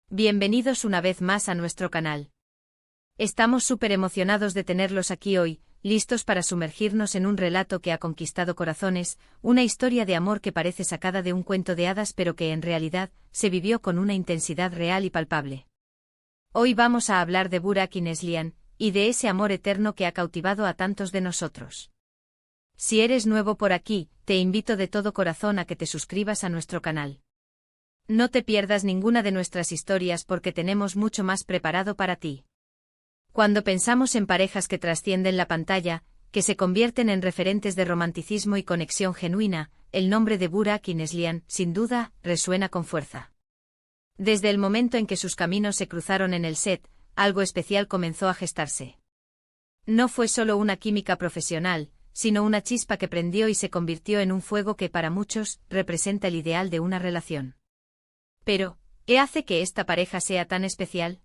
Bienvenidos una vez más a nuestro canal. Estamos súper emocionados de tenerlos aquí hoy, listos para sumergirnos en un relato que ha conquistado corazones, una historia de amor que parece sacada de un cuento de hadas pero que en realidad se vivió con una intensidad real y palpable. Hoy vamos a hablar de Burak y Neslihan, y de ese amor eterno que ha cautivado a tantos de nosotros. Si eres nuevo por aquí, te invito de todo corazón a que te suscribas a nuestro canal. No te pierdas ninguna de nuestras historias porque tenemos mucho más preparado para ti. Cuando pensamos en parejas que trascienden la pantalla, que se convierten en referentes de romanticismo y conexión genuina, el nombre de Burak y Neslihan, sin duda, resuena con fuerza. Desde el momento en que sus caminos se cruzaron en el set, algo especial comenzó a gestarse. No fue solo una química profesional, sino una chispa que prendió y se convirtió en un fuego que para muchos representa el ideal de una relación. Pero, ¿qué hace que esta pareja sea tan especial?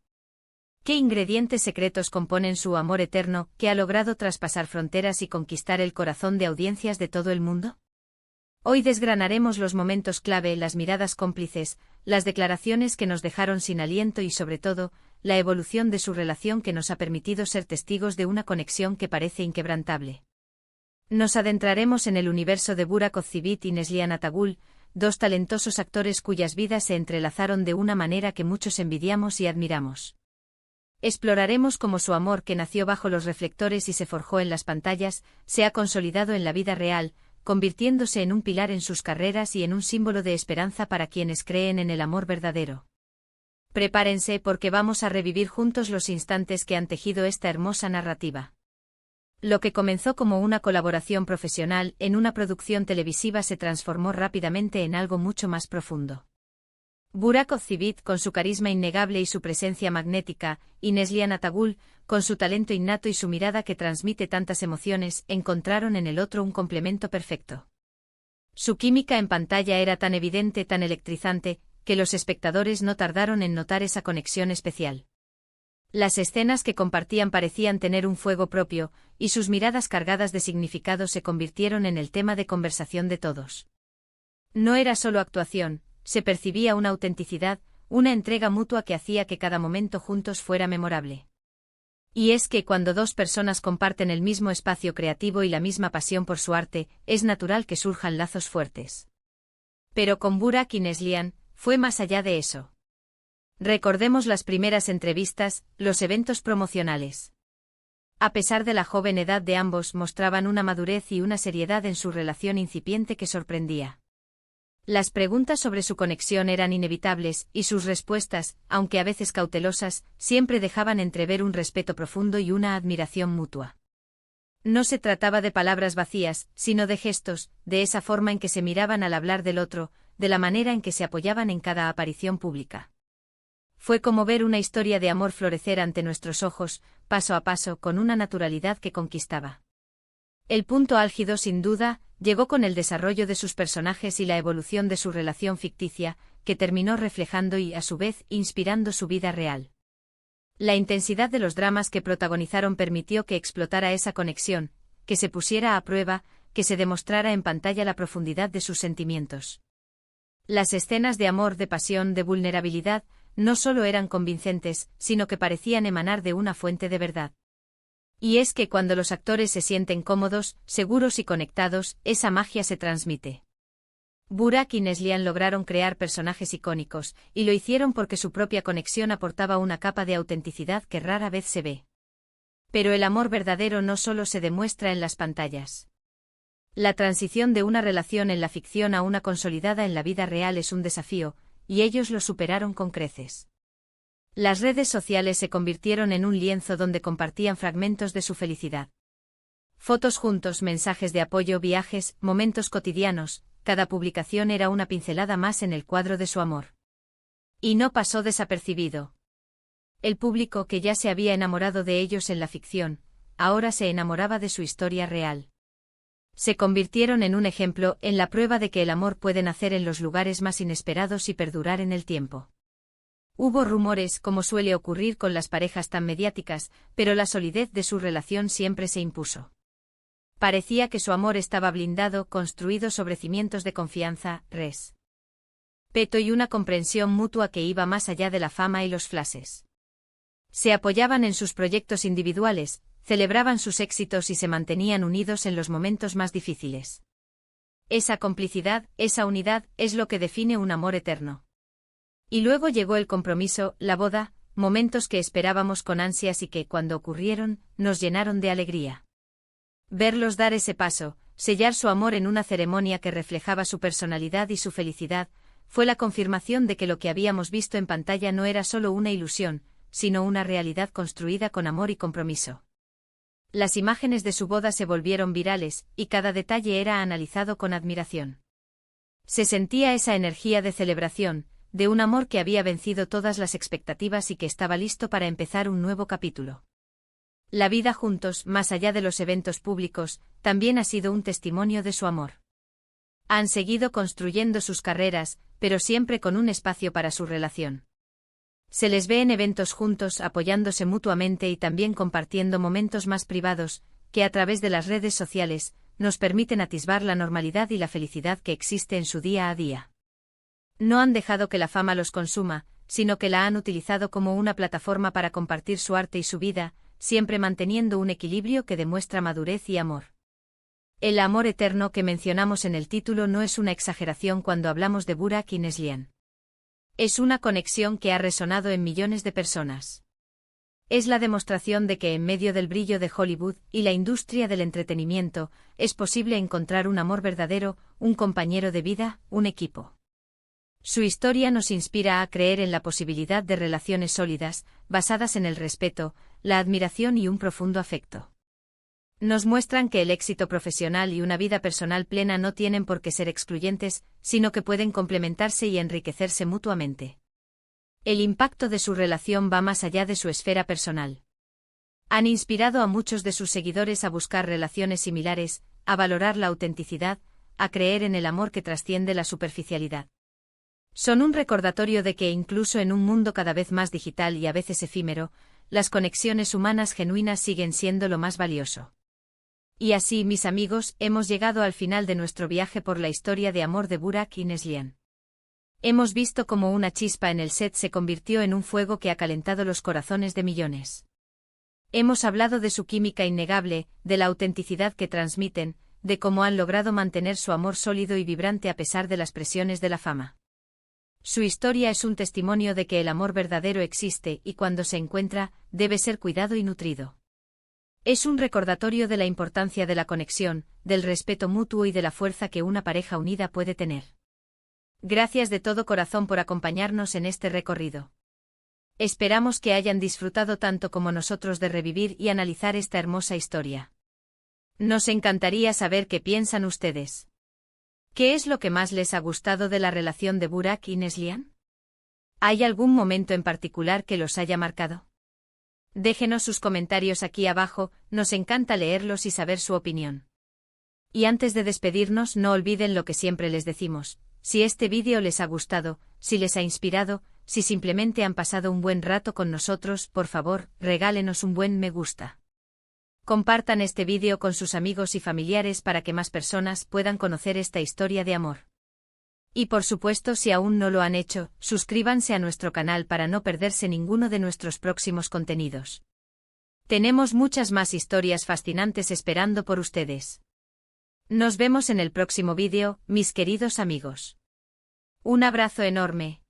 ¿Qué ingredientes secretos componen su amor eterno, que ha logrado traspasar fronteras y conquistar el corazón de audiencias de todo el mundo? Hoy desgranaremos los momentos clave, las miradas cómplices, las declaraciones que nos dejaron sin aliento y sobre todo, la evolución de su relación que nos ha permitido ser testigos de una conexión que parece inquebrantable. Nos adentraremos en el universo de Burak Özçivit y Neslihan Atagül, dos talentosos actores cuyas vidas se entrelazaron de una manera que muchos envidiamos y admiramos. Exploraremos cómo su amor, que nació bajo los reflectores y se forjó en las pantallas, se ha consolidado en la vida real, convirtiéndose en un pilar en sus carreras y en un símbolo de esperanza para quienes creen en el amor verdadero. Prepárense porque vamos a revivir juntos los instantes que han tejido esta hermosa narrativa. Lo que comenzó como una colaboración profesional en una producción televisiva se transformó rápidamente en algo mucho más profundo. Burak Özçivit, con su carisma innegable y su presencia magnética, y Neslihan Atagül, con su talento innato y su mirada que transmite tantas emociones, encontraron en el otro un complemento perfecto. Su química en pantalla era tan evidente, tan electrizante, que los espectadores no tardaron en notar esa conexión especial. Las escenas que compartían parecían tener un fuego propio, y sus miradas cargadas de significado se convirtieron en el tema de conversación de todos. No era solo actuación, se percibía una autenticidad, una entrega mutua que hacía que cada momento juntos fuera memorable. Y es que cuando dos personas comparten el mismo espacio creativo y la misma pasión por su arte, es natural que surjan lazos fuertes. Pero con Burak y Neslihan, fue más allá de eso. Recordemos las primeras entrevistas, los eventos promocionales. A pesar de la joven edad de ambos, mostraban una madurez y una seriedad en su relación incipiente que sorprendía. Las preguntas sobre su conexión eran inevitables, y sus respuestas, aunque a veces cautelosas, siempre dejaban entrever un respeto profundo y una admiración mutua. No se trataba de palabras vacías, sino de gestos, de esa forma en que se miraban al hablar del otro, de la manera en que se apoyaban en cada aparición pública. Fue como ver una historia de amor florecer ante nuestros ojos, paso a paso, con una naturalidad que conquistaba. El punto álgido, sin duda, llegó con el desarrollo de sus personajes y la evolución de su relación ficticia, que terminó reflejando y, a su vez, inspirando su vida real. La intensidad de los dramas que protagonizaron permitió que explotara esa conexión, que se pusiera a prueba, que se demostrara en pantalla la profundidad de sus sentimientos. Las escenas de amor, de pasión, de vulnerabilidad, no solo eran convincentes, sino que parecían emanar de una fuente de verdad. Y es que cuando los actores se sienten cómodos, seguros y conectados, esa magia se transmite. Burak y Neslihan lograron crear personajes icónicos, y lo hicieron porque su propia conexión aportaba una capa de autenticidad que rara vez se ve. Pero el amor verdadero no solo se demuestra en las pantallas. La transición de una relación en la ficción a una consolidada en la vida real es un desafío, y ellos lo superaron con creces. Las redes sociales se convirtieron en un lienzo donde compartían fragmentos de su felicidad. Fotos juntos, mensajes de apoyo, viajes, momentos cotidianos, cada publicación era una pincelada más en el cuadro de su amor. Y no pasó desapercibido. El público, que ya se había enamorado de ellos en la ficción, ahora se enamoraba de su historia real. Se convirtieron en un ejemplo, en la prueba de que el amor puede nacer en los lugares más inesperados y perdurar en el tiempo. Hubo rumores, como suele ocurrir con las parejas tan mediáticas, pero la solidez de su relación siempre se impuso. Parecía que su amor estaba blindado, construido sobre cimientos de confianza, res. respeto y una comprensión mutua que iba más allá de la fama y los flashes. Se apoyaban en sus proyectos individuales, celebraban sus éxitos y se mantenían unidos en los momentos más difíciles. Esa complicidad, esa unidad, es lo que define un amor eterno. Y luego llegó el compromiso, la boda, momentos que esperábamos con ansias y que, cuando ocurrieron, nos llenaron de alegría. Verlos dar ese paso, sellar su amor en una ceremonia que reflejaba su personalidad y su felicidad, fue la confirmación de que lo que habíamos visto en pantalla no era solo una ilusión, sino una realidad construida con amor y compromiso. Las imágenes de su boda se volvieron virales, y cada detalle era analizado con admiración. Se sentía esa energía de celebración, de un amor que había vencido todas las expectativas y que estaba listo para empezar un nuevo capítulo. La vida juntos, más allá de los eventos públicos, también ha sido un testimonio de su amor. Han seguido construyendo sus carreras, pero siempre con un espacio para su relación. Se les ve en eventos juntos, apoyándose mutuamente y también compartiendo momentos más privados, que a través de las redes sociales, nos permiten atisbar la normalidad y la felicidad que existe en su día a día. No han dejado que la fama los consuma, sino que la han utilizado como una plataforma para compartir su arte y su vida, siempre manteniendo un equilibrio que demuestra madurez y amor. El amor eterno que mencionamos en el título no es una exageración cuando hablamos de Burak y Neslihan. Es una conexión que ha resonado en millones de personas. Es la demostración de que en medio del brillo de Hollywood y la industria del entretenimiento, es posible encontrar un amor verdadero, un compañero de vida, un equipo. Su historia nos inspira a creer en la posibilidad de relaciones sólidas, basadas en el respeto, la admiración y un profundo afecto. Nos muestran que el éxito profesional y una vida personal plena no tienen por qué ser excluyentes, sino que pueden complementarse y enriquecerse mutuamente. El impacto de su relación va más allá de su esfera personal. Han inspirado a muchos de sus seguidores a buscar relaciones similares, a valorar la autenticidad, a creer en el amor que trasciende la superficialidad. Son un recordatorio de que incluso en un mundo cada vez más digital y a veces efímero, las conexiones humanas genuinas siguen siendo lo más valioso. Y así, mis amigos, hemos llegado al final de nuestro viaje por la historia de amor de Burak y Neslihan. Hemos visto cómo una chispa en el set se convirtió en un fuego que ha calentado los corazones de millones. Hemos hablado de su química innegable, de la autenticidad que transmiten, de cómo han logrado mantener su amor sólido y vibrante a pesar de las presiones de la fama. Su historia es un testimonio de que el amor verdadero existe y cuando se encuentra, debe ser cuidado y nutrido. Es un recordatorio de la importancia de la conexión, del respeto mutuo y de la fuerza que una pareja unida puede tener. Gracias de todo corazón por acompañarnos en este recorrido. Esperamos que hayan disfrutado tanto como nosotros de revivir y analizar esta hermosa historia. Nos encantaría saber qué piensan ustedes. ¿Qué es lo que más les ha gustado de la relación de Burak y Neslihan? ¿Hay algún momento en particular que los haya marcado? Déjenos sus comentarios aquí abajo, nos encanta leerlos y saber su opinión. Y antes de despedirnos, no olviden lo que siempre les decimos: si este vídeo les ha gustado, si les ha inspirado, si simplemente han pasado un buen rato con nosotros, por favor, regálenos un buen me gusta. Compartan este vídeo con sus amigos y familiares para que más personas puedan conocer esta historia de amor. Y por supuesto, si aún no lo han hecho, suscríbanse a nuestro canal para no perderse ninguno de nuestros próximos contenidos. Tenemos muchas más historias fascinantes esperando por ustedes. Nos vemos en el próximo vídeo, mis queridos amigos. Un abrazo enorme.